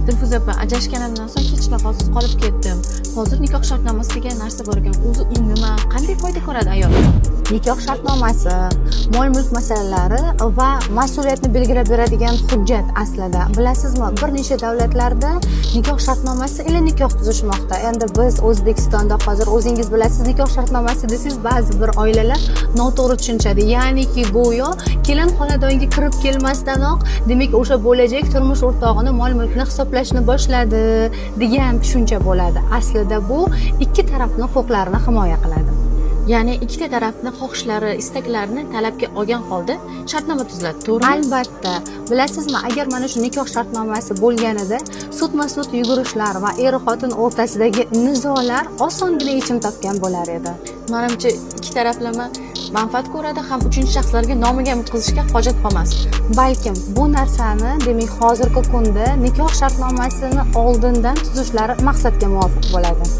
Dilfuza opa, ajrashganimdan so'ng hech nafosiz qolib ketdim. Hozir nikoh shartnomasi degan narsa bor ekan. O'zi u nima? Qanday foyda ko'radi ayol? Nikoh shartnomasi mol-mulk masalalari va mas'uliyatni belgilab beradigan hujjat aslida. Bilasizmi, bir necha davlatlarda nikoh shartnomasi ila nikoh tuzishmoqda. Endi biz O'zbekistonda hozir o'zingiz bilasiz, nikoh shartnomasi desangiz ba'zi bir oilalar noto'g'ri tushunishadi. Ya'niki go'yo kelin xonadonga kirib kelmasdanoq, demak o'sha bo'lajak turmush o'rtog'ini mol-mulkni hisoblashni boshladi degan tushuncha bo'ladi. Aslida bu ikki tarafning huquqlarini himoya qiladi. Ya'ni ikkita tarafni xohishlari, istaklarini talabga olgan holda shartnoma tuziladi, to'g'rimi? Albatta. Bilasizmi, agar mana shu nikoh shartnomasi bo'lganida sudma-sud yugurishlar va er-xotin o'rtasidagi nizolar osongina yechim topgan bo'lar edi. Menimcha ikki taraflama manfaat ko'radi, ham uchinchi shaxslarga nomiga qilishga hojat qolmas. Balkim bu narsani, demak, hozirgi kunda nikoh shartnomasini oldindan tuzishlari maqsadga muvofiq bo'ladi.